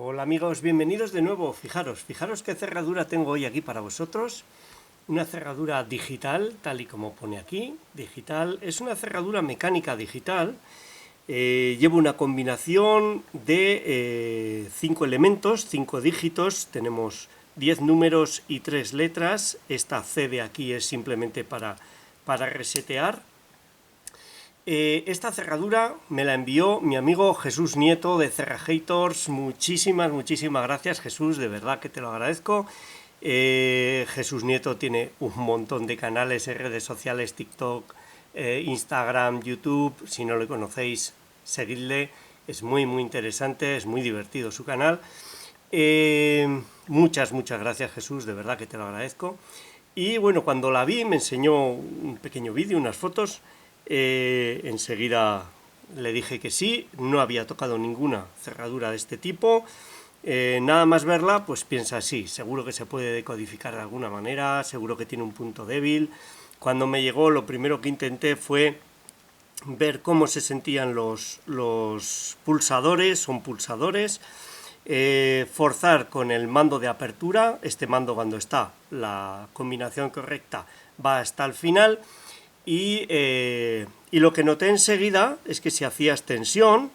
Hola amigos, bienvenidos de nuevo. Fijaros qué cerradura tengo hoy aquí para vosotros. Una cerradura digital, tal y como pone aquí, digital. Es una cerradura mecánica digital. Lleva una combinación de 5 elementos, 5 dígitos. Tenemos 10 números y 3 letras. Esta C de aquí es simplemente para resetear. Esta cerradura me la envió mi amigo Jesús Nieto de Cerrahators. Muchísimas gracias, Jesús, de verdad que te lo agradezco. Jesús Nieto tiene un montón de canales en redes sociales, TikTok, Instagram, YouTube. Si no lo conocéis, seguidle, es muy interesante, es muy divertido su canal. Muchas gracias, Jesús, de verdad que te lo agradezco. Y bueno, cuando la vi me enseñó un pequeño vídeo, unas fotos. Enseguida le dije que sí, no había tocado ninguna cerradura de este tipo. Nada más verla, pues piensa sí, seguro que se puede decodificar de alguna manera, seguro que tiene un punto débil. Cuando me llegó, lo primero que intenté fue ver cómo se sentían los pulsadores, son pulsadores. Forzar con el mando de apertura, este mando cuando está la combinación correcta va hasta el final. Y lo que noté enseguida es que si hacías tensión,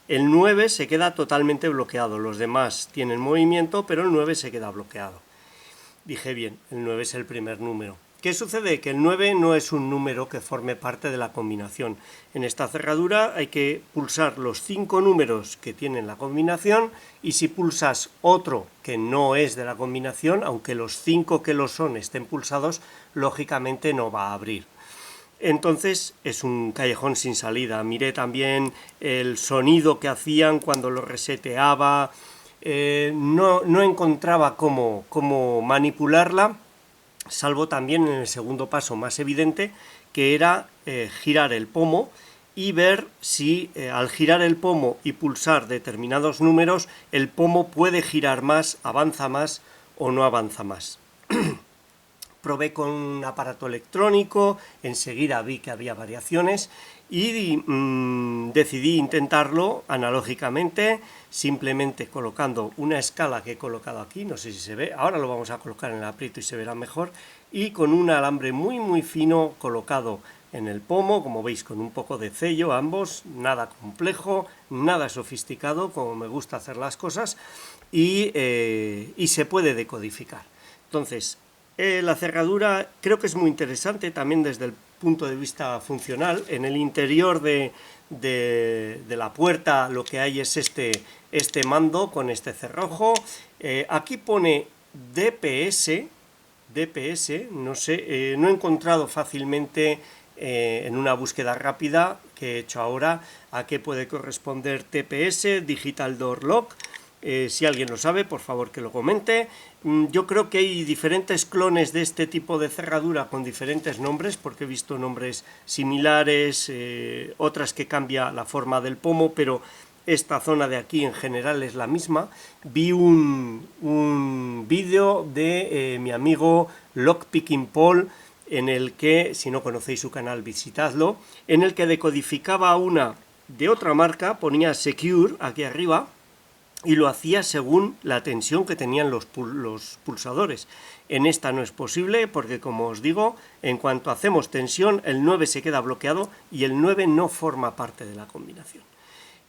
el 9 se queda totalmente bloqueado. Los demás tienen movimiento, pero el 9 se queda bloqueado. Dije, bien, el 9 es el primer número. ¿Qué sucede? Que el 9 no es un número que forme parte de la combinación. En esta cerradura hay que pulsar los 5 números que tienen la combinación, y si pulsas otro que no es de la combinación, aunque los 5 que lo son estén pulsados, lógicamente no va a abrir. Entonces es un callejón sin salida. Miré también el sonido que hacían cuando lo reseteaba. No encontraba cómo manipularla, salvo también en el segundo paso más evidente, que era girar el pomo y ver si al girar el pomo y pulsar determinados números, el pomo puede girar más, avanza más o no avanza más. Probé con un aparato electrónico, enseguida vi que había variaciones y decidí intentarlo analógicamente, simplemente colocando una escala que he colocado aquí, no sé si se ve, ahora lo vamos a colocar en el aprieto y se verá mejor, y con un alambre muy fino colocado en el pomo, como veis, con un poco de sello ambos, nada complejo, nada sofisticado, como me gusta hacer las cosas, y se puede decodificar. Entonces, la cerradura creo que es muy interesante también desde el punto de vista funcional. En el interior de la puerta lo que hay es este mando con este cerrojo. Aquí pone DPS, no sé, no he encontrado fácilmente en una búsqueda rápida que he hecho ahora a qué puede corresponder TPS, Digital Door Lock. Si alguien lo sabe, por favor que lo comente. Yo creo que hay diferentes clones de este tipo de cerradura con diferentes nombres, porque he visto nombres similares, otras que cambia la forma del pomo, pero esta zona de aquí en general es la misma. Vi un vídeo de mi amigo Lockpicking Paul, en el que, si no conocéis su canal, visitadlo, en el que decodificaba una de otra marca, ponía Secure aquí arriba, y lo hacía según la tensión que tenían los pulsadores. En esta no es posible porque, como os digo, en cuanto hacemos tensión, el 9 se queda bloqueado y el 9 no forma parte de la combinación.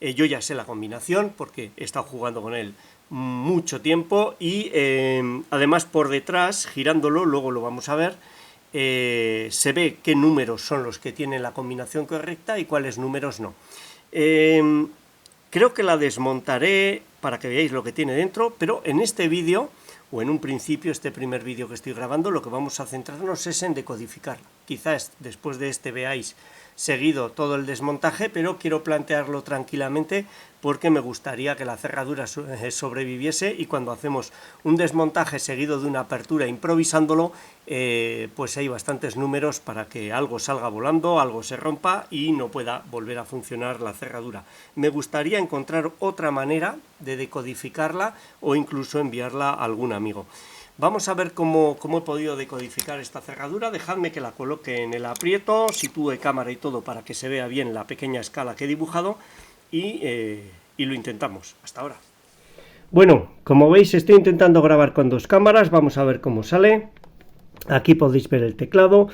Yo ya sé la combinación porque he estado jugando con él mucho tiempo y además por detrás, girándolo, luego lo vamos a ver, se ve qué números son los que tienen la combinación correcta y cuáles números no. Creo que la desmontaré para que veáis lo que tiene dentro, pero en este vídeo, o en un principio, este primer vídeo que estoy grabando, lo que vamos a centrarnos es en decodificarla. Quizás después de este veáis seguido todo el desmontaje, pero quiero plantearlo tranquilamente porque me gustaría que la cerradura sobreviviese, y cuando hacemos un desmontaje seguido de una apertura improvisándolo, pues hay bastantes números para que algo salga volando, algo se rompa y no pueda volver a funcionar la cerradura. Me gustaría encontrar otra manera de decodificarla o incluso enviarla a algún amigo. Vamos a ver cómo he podido decodificar esta cerradura. Dejadme que la coloque en el aprieto, sitúe cámara y todo para que se vea bien la pequeña escala que he dibujado y lo intentamos. Hasta ahora. Bueno, como veis estoy intentando grabar con dos cámaras, vamos a ver cómo sale. Aquí podéis ver el teclado.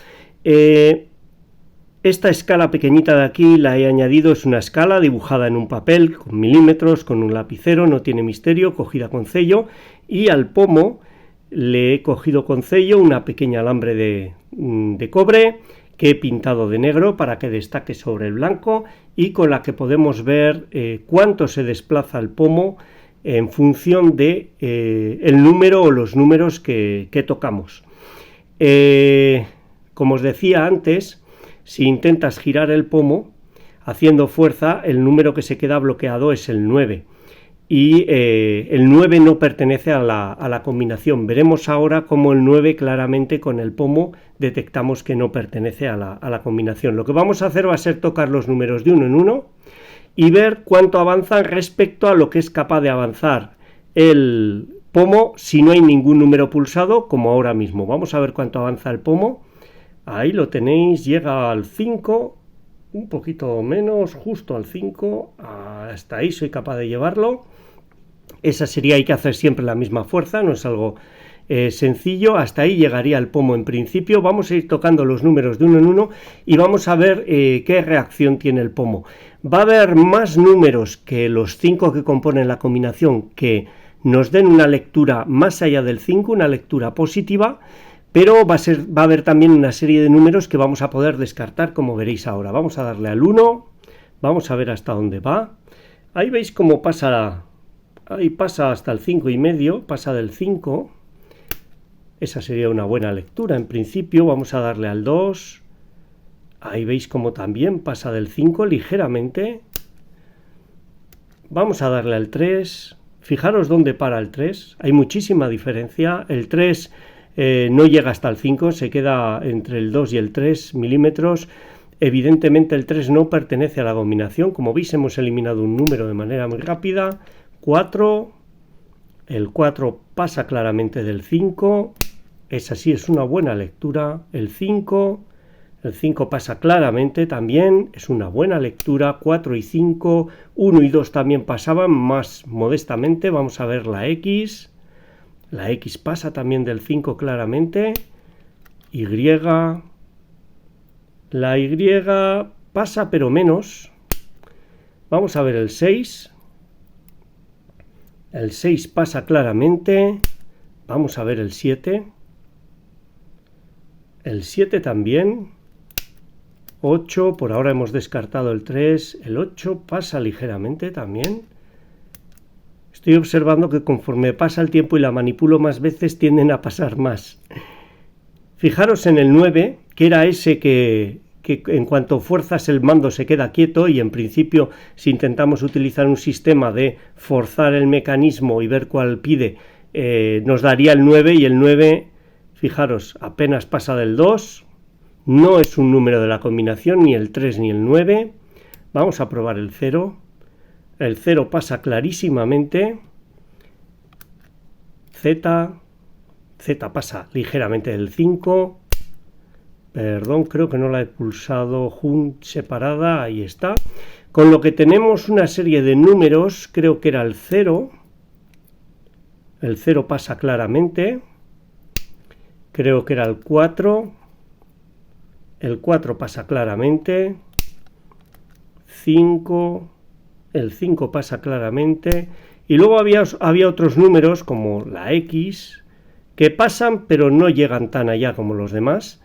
Esta escala pequeñita de aquí la he añadido, es una escala dibujada en un papel con milímetros, con un lapicero, no tiene misterio, cogida con sello, y al pomo le he cogido con sello una pequeña alambre de cobre que he pintado de negro para que destaque sobre el blanco y con la que podemos ver cuánto se desplaza el pomo en función de el número o los números que tocamos. Como os decía antes, si intentas girar el pomo haciendo fuerza, el número que se queda bloqueado es el 9 y el 9 no pertenece a la combinación. Veremos ahora cómo el 9 claramente con el pomo detectamos que no pertenece a la combinación. Lo que vamos a hacer va a ser tocar los números de uno en uno y ver cuánto avanzan respecto a lo que es capaz de avanzar el pomo si no hay ningún número pulsado, como ahora mismo. Vamos a ver cuánto avanza el pomo. Ahí lo tenéis, llega al 5, un poquito menos, justo al 5, hasta ahí soy capaz de llevarlo. Esa sería, hay que hacer siempre la misma fuerza, no es algo sencillo, hasta ahí llegaría el pomo en principio. Vamos a ir tocando los números de uno en uno y vamos a ver qué reacción tiene el pomo. Va a haber más números que los 5 que componen la combinación que nos den una lectura más allá del 5, una lectura positiva, pero va a haber también una serie de números que vamos a poder descartar, como veréis ahora. Vamos a darle al 1, vamos a ver hasta dónde va. Ahí veis cómo pasa, ahí pasa hasta el 5,5, pasa del 5. Esa sería una buena lectura en principio. Vamos a darle al 2. Ahí veis cómo también pasa del 5 ligeramente. Vamos a darle al 3. Fijaros dónde para el 3. Hay muchísima diferencia. El 3 no llega hasta el 5, se queda entre el 2 y el 3 milímetros. Evidentemente el 3 no pertenece a la combinación. Como veis hemos eliminado un número de manera muy rápida. 4. El 4 pasa claramente del 5. Esa sí es una buena lectura. El 5 pasa claramente también, es una buena lectura. 4 y 5, 1 y 2 también pasaban más modestamente. Vamos a ver la X. La X pasa también del 5 claramente. Y. La Y pasa pero menos. Vamos a ver el 6. El 6 pasa claramente. Vamos a ver el 7. El 7 también. 8, por ahora hemos descartado el 3. El 8 pasa ligeramente también. Estoy observando que conforme pasa el tiempo y la manipulo más veces tienden a pasar más. Fijaros en el 9, que era ese que en cuanto fuerzas el mando se queda quieto y en principio si intentamos utilizar un sistema de forzar el mecanismo y ver cuál pide, nos daría el 9 y el 9, fijaros, apenas pasa del 2. No es un número de la combinación, ni el 3 ni el 9. Vamos a probar el 0. El 0 pasa clarísimamente. Z pasa ligeramente del 5. Perdón, creo que no la he pulsado separada. Ahí está. Con lo que tenemos una serie de números, creo que era el 0. El 0 pasa claramente. Creo que era el 4. El 4 pasa claramente. 5. El 5 pasa claramente. Y luego había otros números como la X que pasan pero no llegan tan allá como los demás.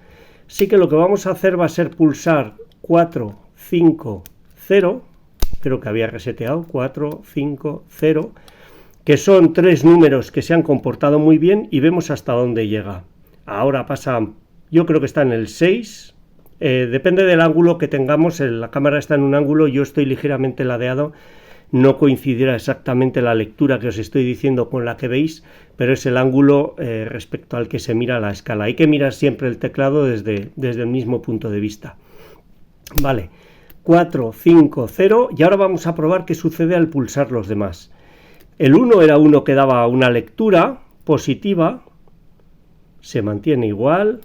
Así que lo que vamos a hacer va a ser pulsar 4, 5, 0. Creo que había reseteado 4, 5, 0. Que son 3 números que se han comportado muy bien y vemos hasta dónde llega. Ahora pasa, yo creo que está en el 6. Depende del ángulo que tengamos, la cámara está en un ángulo, yo estoy ligeramente ladeado, no coincidirá exactamente la lectura que os estoy diciendo con la que veis, pero es el ángulo respecto al que se mira la escala. Hay que mirar siempre el teclado desde el mismo punto de vista. Vale, 4, 5, 0, y ahora vamos a probar qué sucede al pulsar los demás. El 1 era uno que daba una lectura positiva, se mantiene igual.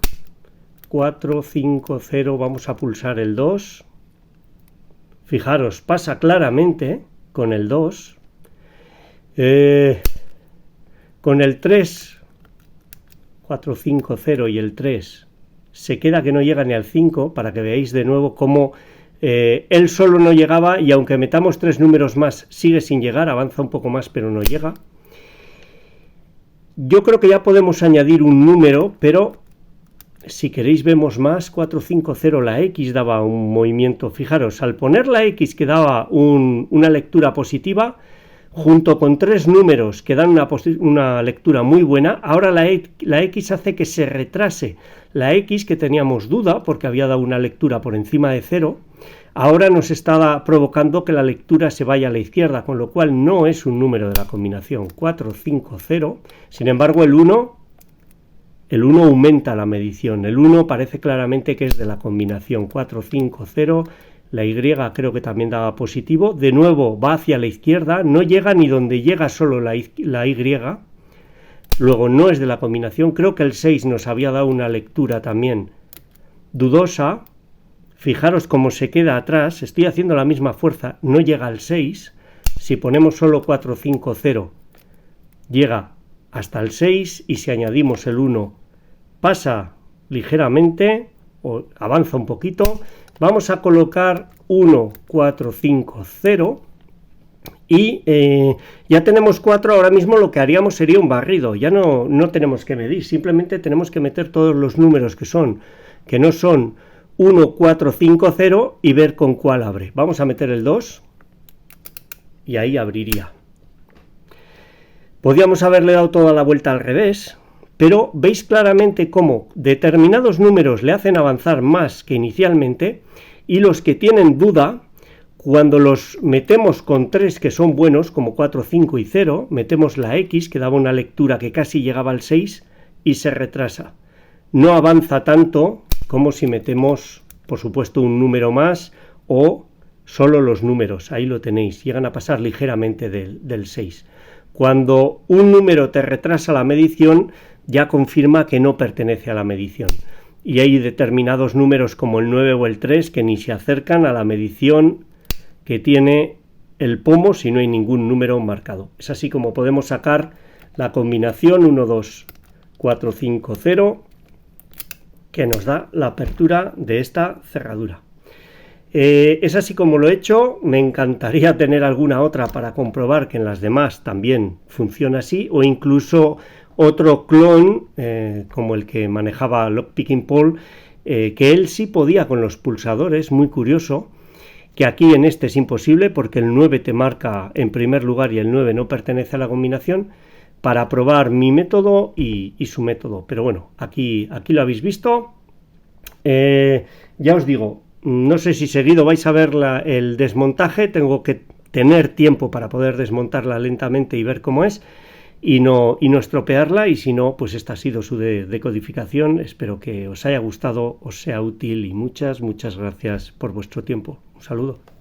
4, 5, 0, vamos a pulsar el 2. Fijaros, pasa claramente con el 2. Con el 3, 4, 5, 0 y el 3 se queda que no llega ni al 5, para que veáis de nuevo cómo él solo no llegaba, y aunque metamos 3 números más sigue sin llegar, avanza un poco más pero no llega. Yo creo que ya podemos añadir un número, pero si queréis vemos más. 4, 5, 0, la X daba un movimiento. Fijaros, al poner la X que daba una lectura positiva, junto con 3 números que dan una lectura muy buena, ahora la X hace que se retrase. La X, que teníamos duda porque había dado una lectura por encima de 0, ahora nos está provocando que la lectura se vaya a la izquierda, con lo cual no es un número de la combinación 4, 5, 0. Sin embargo, el 1 aumenta la medición. El 1 parece claramente que es de la combinación 4, 5, 0. La Y creo que también daba positivo. De nuevo va hacia la izquierda, no llega ni donde llega solo la Y. Luego no es de la combinación. Creo que el 6 nos había dado una lectura también dudosa. Fijaros cómo se queda atrás. Estoy haciendo la misma fuerza, no llega al 6. Si ponemos solo 4, 5, 0, llega hasta el 6, y si añadimos el 1 pasa ligeramente o avanza un poquito. Vamos a colocar 1, 4, 5, 0 y ya tenemos 4. Ahora mismo lo que haríamos sería un barrido, ya no tenemos que medir, simplemente tenemos que meter todos los números que no son 1, 4, 5, 0 y ver con cuál abre. Vamos a meter el 2 y ahí abriría. Podríamos haberle dado toda la vuelta al revés, pero veis claramente cómo determinados números le hacen avanzar más que inicialmente, y los que tienen duda, cuando los metemos con 3 que son buenos, como 4, 5 y 0, metemos la X, que daba una lectura que casi llegaba al 6, y se retrasa. No avanza tanto como si metemos, por supuesto, un número más o solo los números. Ahí lo tenéis, llegan a pasar ligeramente del 6. Cuando un número te retrasa la medición, ya confirma que no pertenece a la medición. Y hay determinados números como el 9 o el 3 que ni se acercan a la medición que tiene el pomo si no hay ningún número marcado. Es así como podemos sacar la combinación 1, 2, 4, 5, 0, que nos da la apertura de esta cerradura. Es así como lo he hecho. Me encantaría tener alguna otra para comprobar que en las demás también funciona así, o incluso otro clon como el que manejaba Lockpicking Paul, que él sí podía con los pulsadores. Muy curioso que aquí en este es imposible porque el 9 te marca en primer lugar y el 9 no pertenece a la combinación, para probar mi método y su método. Pero bueno, aquí lo habéis visto. Ya os digo, no sé si seguido vais a ver el desmontaje. Tengo que tener tiempo para poder desmontarla lentamente y ver cómo es y no estropearla, y si no, pues esta ha sido su decodificación. Espero que os haya gustado, os sea útil, y muchas gracias por vuestro tiempo. Un saludo.